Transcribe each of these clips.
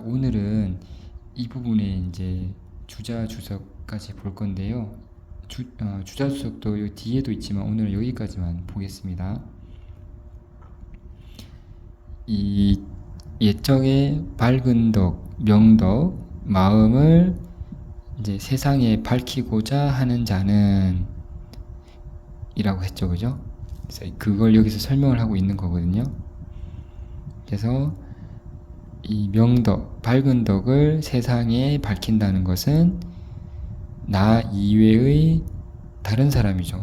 오늘은 이 부분에 이제 주자 주석까지 볼 건데요. 주자 주석도 요 뒤에도 있지만 오늘은 여기까지만 보겠습니다. 이 옛적의 밝은 덕, 명덕, 마음을 이제 세상에 밝히고자 하는 자는 이라고 했죠, 그죠? 그래서 그걸 여기서 설명을 하고 있는 거거든요. 그래서 이 명덕, 밝은 덕을 세상에 밝힌다는 것은 나 이외의 다른 사람이죠.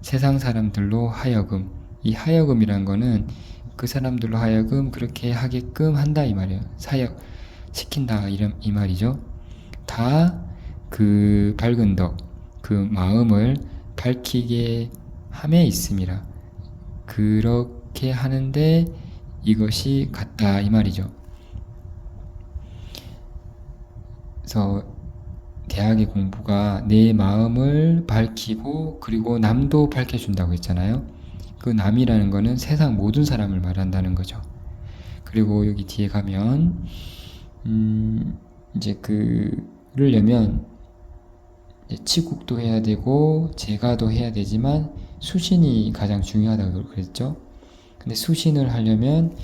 세상 사람들로 하여금, 이 하여금이란 거는 그 사람들로 하여금 그렇게 하게끔 한다 이 말이에요. 사역 시킨다 이 말이죠. 다 그 밝은 덕, 그 마음을 밝히게 함에 있음이라. 그렇게 하는데 이것이 같다 이 말이죠. 그래서 대학의 공부가 내 마음을 밝히고 그리고 남도 밝혀준다고 했잖아요. 그 남이라는 거는 세상 모든 사람을 말한다는 거죠. 그리고 여기 뒤에 가면 이제 그러려면 이제 치국도 해야 되고 제가도 해야 되지만 수신이 가장 중요하다고 그랬죠. 근데 수신을 하려면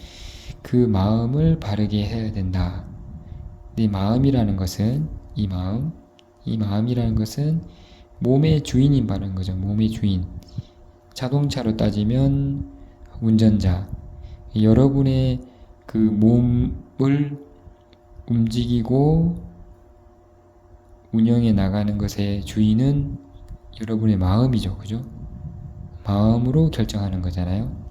그 마음을 바르게 해야 된다. 내 마음이라는 것은 이 마음이라는 것은 몸의 주인이 말하는 거죠. 몸의 주인. 자동차로 따지면 운전자. 여러분의 그 몸을 움직이고 운영해 나가는 것의 주인은 여러분의 마음이죠. 그죠? 마음으로 결정하는 거잖아요.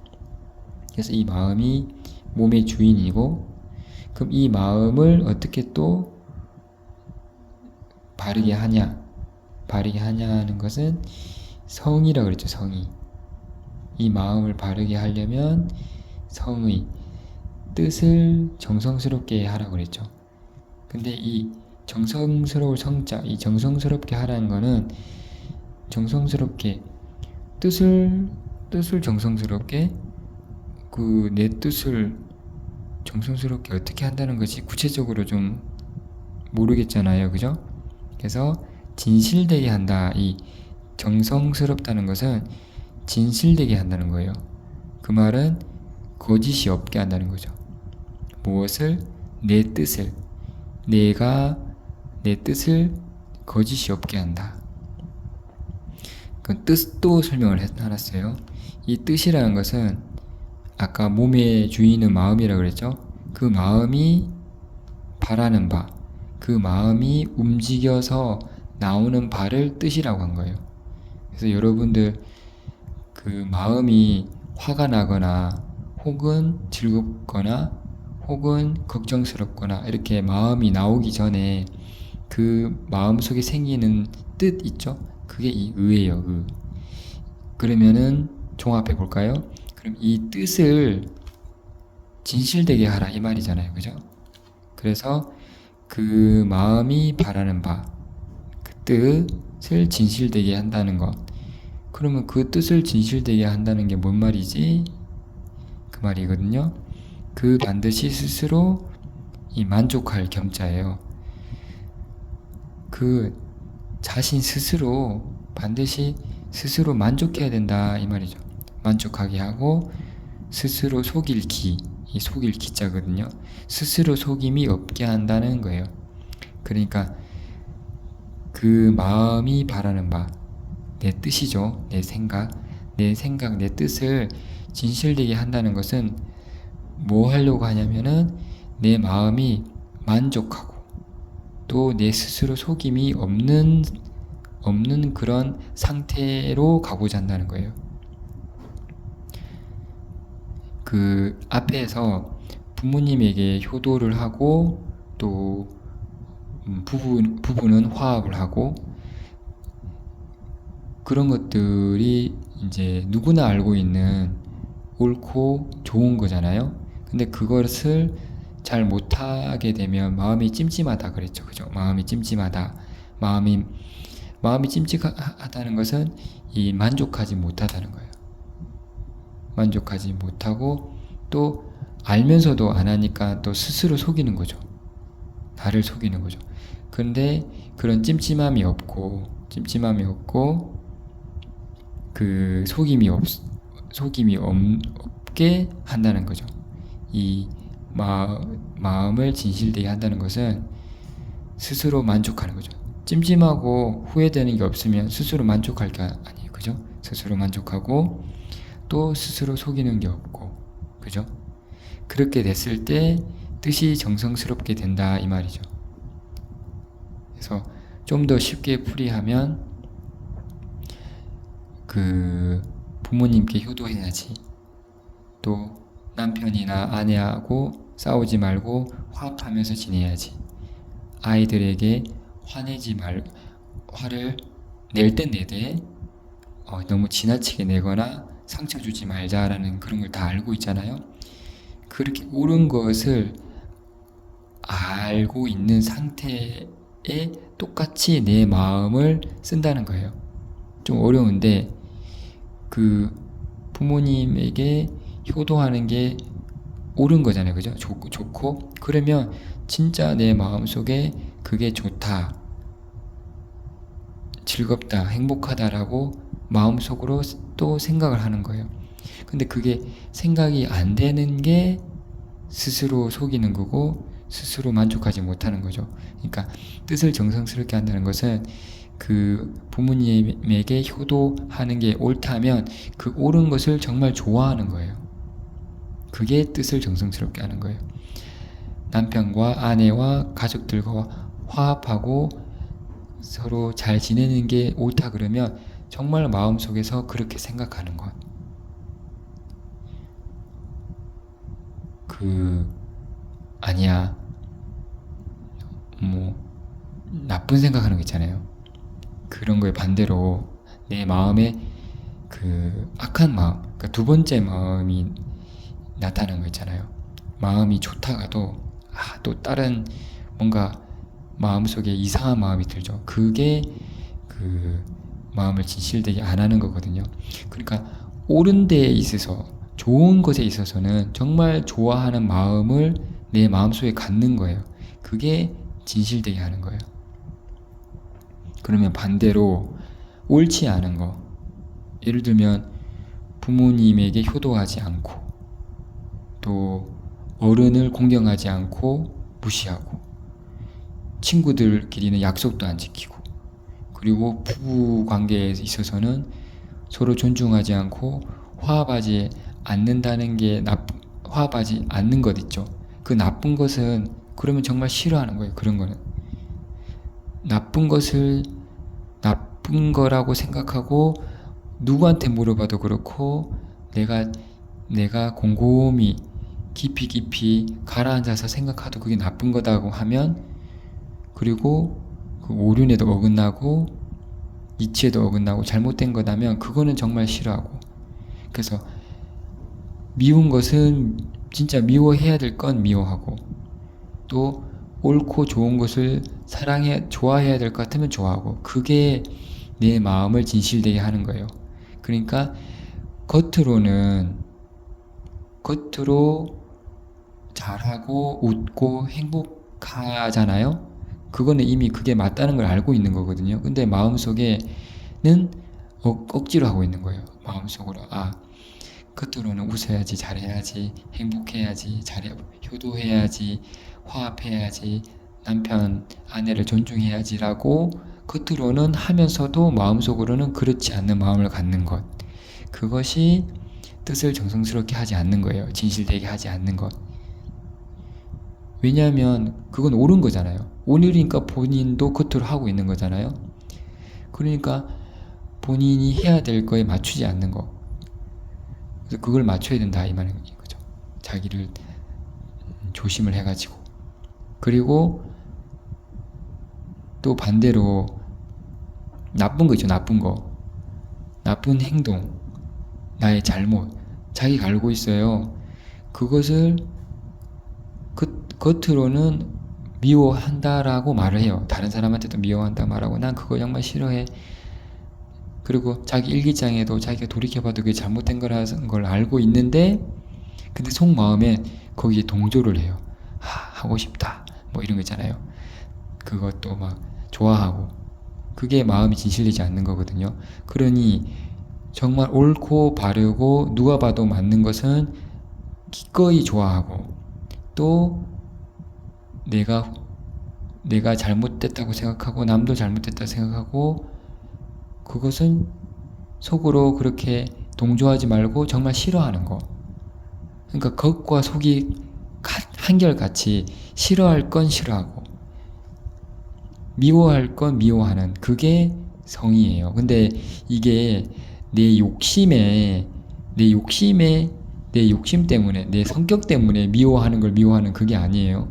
그래서 이 마음이 몸의 주인이고, 그럼 이 마음을 어떻게 또 바르게 하냐? 바르게 하냐는 것은 성이라고 그랬죠. 성의. 이 마음을 바르게 하려면 성의, 뜻을 정성스럽게 하라고 그랬죠. 근데 이 정성스러울 성자, 이 정성스럽게 하라는 거는 정성스럽게 뜻을 정성스럽게 내 뜻을 정성스럽게 어떻게 한다는 것이 구체적으로 좀 모르겠잖아요. 그죠? 그래서 진실되게 한다. 이 정성스럽다는 것은 진실되게 한다는 거예요. 그 말은 거짓이 없게 한다는 거죠. 무엇을? 내 뜻을. 내가 내 뜻을 거짓이 없게 한다. 그 뜻도 설명을 해놨어요. 이 뜻이라는 것은 아까 몸의 주인은 마음이라고 그랬죠. 그 마음이 바라는 바, 그 마음이 움직여서 나오는 바를 뜻이라고 한 거예요. 그래서 여러분들 그 마음이 화가 나거나 혹은 즐겁거나 혹은 걱정스럽거나 이렇게 마음이 나오기 전에 그 마음속에 생기는 뜻 있죠? 그게 이 의예요. 의. 그러면은 종합해 볼까요? 그럼 이 뜻을 진실되게 하라 이 말이잖아요. 그죠? 그래서 그 마음이 바라는 바, 그 뜻을 진실되게 한다는 것. 그러면 그 뜻을 진실되게 한다는 게 뭔 말이지? 그 말이거든요. 그 반드시 스스로 이 만족할 겸자예요. 그 자신 스스로 반드시 스스로 만족해야 된다 이 말이죠. 만족하게 하고 스스로 속일 기, 이 속일 기자거든요. 스스로 속임이 없게 한다는 거예요. 그러니까 그 마음이 바라는 바, 내 뜻이죠. 내 생각, 내 뜻을 진실되게 한다는 것은 뭐 하려고 하냐면은 내 마음이 만족하고 또 내 스스로 속임이 없는 그런 상태로 가고자 한다는 거예요. 그 앞에서 부모님에게 효도를 하고 또 부부는 화합을 하고 그런 것들이 이제 누구나 알고 있는 옳고 좋은 거잖아요. 근데 그것을 잘 못하게 되면 마음이 찜찜하다 그랬죠. 그죠? 마음이 찜찜하다. 마음이 찜찜하다는 것은 이 만족하지 못하다는 거예요. 만족하지 못하고 또 알면서도 안 하니까 또 스스로 속이는 거죠. 나를 속이는 거죠. 그런데 그런 찜찜함이 없고 그 속임이 없게 한다는 거죠. 이 마음을 진실되게 한다는 것은 스스로 만족하는 거죠. 찜찜하고 후회되는 게 없으면 스스로 만족할 게 아니에요. 그죠? 스스로 만족하고 또 스스로 속이는 게 없고, 그죠? 그렇게 됐을 때 뜻이 정성스럽게 된다 이 말이죠. 그래서 좀 더 쉽게 풀이하면 그 부모님께 효도해야지, 또 남편이나 아내하고 싸우지 말고 화합하면서 지내야지, 아이들에게 화를 낼 땐 내되 너무 지나치게 내거나 상처 주지 말자라는 그런 걸 다 알고 있잖아요. 그렇게 옳은 것을 알고 있는 상태에 똑같이 내 마음을 쓴다는 거예요. 좀 어려운데 그 부모님에게 효도하는 게 옳은 거잖아요. 그죠? 좋고 그러면 진짜 내 마음속에 그게 좋다, 즐겁다, 행복하다라고 마음속으로 또 생각을 하는 거예요. 근데 그게 생각이 안 되는 게 스스로 속이는 거고 스스로 만족하지 못하는 거죠. 그러니까 뜻을 정성스럽게 한다는 것은 그 부모님에게 효도하는 게 옳다면 그 옳은 것을 정말 좋아하는 거예요. 그게 뜻을 정성스럽게 하는 거예요. 남편과 아내와 가족들과 화합하고 서로 잘 지내는 게 옳다 그러면 정말 마음속에서 그렇게 생각하는 것. 아니야, 뭐 나쁜 생각하는 거 있잖아요. 그런 거에 반대로 내 마음에 그 악한 마음, 그러니까 두 번째 마음이 나타나는 거 있잖아요. 마음이 좋다가도 또 다른 뭔가 마음속에 이상한 마음이 들죠. 그게 그 마음을 진실되게 안 하는 거거든요. 그러니까 옳은 데에 있어서, 좋은 것에 있어서는 정말 좋아하는 마음을 내 마음속에 갖는 거예요. 그게 진실되게 하는 거예요. 그러면 반대로 옳지 않은 거, 예를 들면 부모님에게 효도하지 않고 또 어른을 공경하지 않고 무시하고 친구들끼리는 약속도 안 지키고, 그리고 부부 관계에 있어서는 서로 존중하지 않고 화합하지 않는다는 게 화합하지 않는 것 있죠. 그 나쁜 것은 그러면 정말 싫어하는 거예요. 그런 거는 나쁜 것을 나쁜 거라고 생각하고 누구한테 물어봐도 그렇고 내가 곰곰이 깊이 가라앉아서 생각하도 그게 나쁜 거다고 하면, 그리고 그 오륜에도 어긋나고 이치에도 어긋나고 잘못된 거다면 그거는 정말 싫어하고, 그래서 미운 것은 진짜 미워해야 될 건 미워하고, 또 옳고 좋은 것을 좋아해야 될 것 같으면 좋아하고, 그게 내 마음을 진실되게 하는 거예요. 그러니까 겉으로 잘하고 웃고 행복하잖아요. 그거는 이미 그게 맞다는 걸 알고 있는 거거든요. 근데 마음속에는 억지로 하고 있는 거예요. 마음속으로 겉으로는 웃어야지, 잘해야지, 행복해야지, 효도해야지, 화합해야지, 남편, 아내를 존중해야지라고 겉으로는 하면서도 마음속으로는 그렇지 않는 마음을 갖는 것. 그것이 뜻을 정성스럽게 하지 않는 거예요. 진실되게 하지 않는 것. 왜냐하면 그건 옳은 거잖아요. 오늘이니까 본인도 겉으로 하고 있는 거잖아요. 그러니까 본인이 해야 될 거에 맞추지 않는 거. 그래서 그걸 맞춰야 된다 이 말인 거죠. 자기를 조심을 해가지고. 그리고 또 반대로 나쁜 거 있죠. 나쁜 거, 나쁜 행동, 나의 잘못, 자기가 알고 있어요. 그것을 겉으로는 미워한다라고 말을 해요. 다른 사람한테도 미워한다 말하고, 난 그거 정말 싫어해. 그리고 자기 일기장에도 자기가 돌이켜봐도 그게 잘못된 거라는 걸 알고 있는데, 근데 속마음에 거기에 동조를 해요. 하고 싶다. 뭐 이런 거 있잖아요. 그것도 막 좋아하고. 그게 마음이 진실되지 않는 거거든요. 그러니 정말 옳고 바르고 누가 봐도 맞는 것은 기꺼이 좋아하고, 또 내가 잘못됐다고 생각하고 남도 잘못됐다고 생각하고, 그것은 속으로 그렇게 동조하지 말고 정말 싫어하는 거. 그러니까 겉과 속이 한결같이 싫어할 건 싫어하고 미워할 건 미워하는, 그게 성의예요. 근데 이게 내 욕심에 내 욕심 때문에, 내 성격 때문에 미워하는 걸 미워하는 그게 아니에요.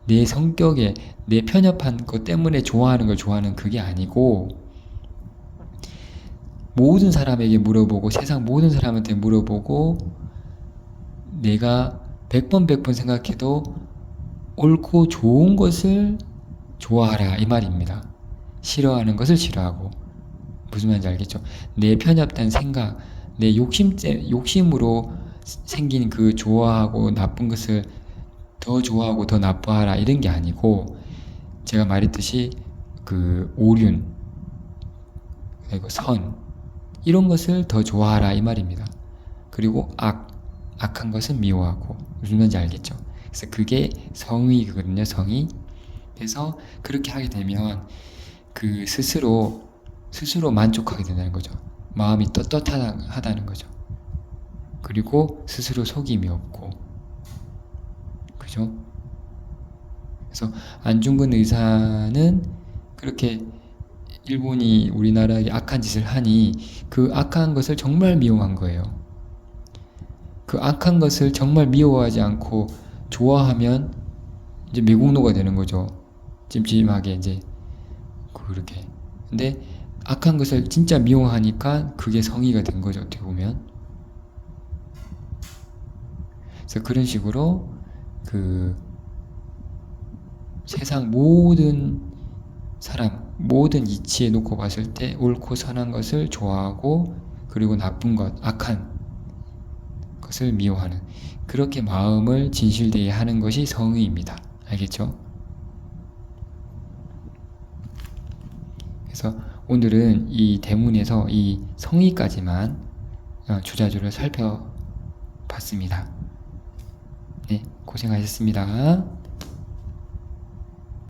내 성격에 내 편협한 것 때문에 좋아하는 걸 좋아하는 그게 아니고, 모든 사람에게 물어보고 세상 모든 사람한테 물어보고 내가 100번 100번 생각해도 옳고 좋은 것을 좋아하라 이 말입니다. 싫어하는 것을 싫어하고. 무슨 말인지 알겠죠? 내 편협된 생각, 내 욕심으로 생긴 그 좋아하고 나쁜 것을 더 좋아하고 더 나빠하라 이런 게 아니고, 제가 말했듯이 그 오륜, 그리고 선, 이런 것을 더 좋아하라 이 말입니다. 그리고 악한 것은 미워하고. 무슨 말인지 알겠죠? 그래서 그게 성의거든요, 성의. 그래서 그렇게 하게 되면 그 스스로 만족하게 된다는 거죠. 마음이 떳떳하다는 거죠. 그리고 스스로 속임이 없고. 그죠? 그래서 안중근 의사는 그렇게 일본이 우리나라에 악한 짓을 하니 그 악한 것을 정말 미워한 거예요. 그 악한 것을 정말 미워하지 않고 좋아하면 이제 매국노가 되는 거죠. 찜찜하게 이제 그렇게. 근데 악한 것을 진짜 미워하니까 그게 성의가 된 거죠, 어떻게 보면. 그래서 그런 식으로 그 세상 모든 사람, 모든 이치에 놓고 봤을 때 옳고 선한 것을 좋아하고, 그리고 나쁜 것, 악한 것을 미워하는, 그렇게 마음을 진실되게 하는 것이 성의입니다. 알겠죠? 그래서 오늘은 이 대문에서 이 성의까지만 주자주를 살펴봤습니다. 네, 고생하셨습니다.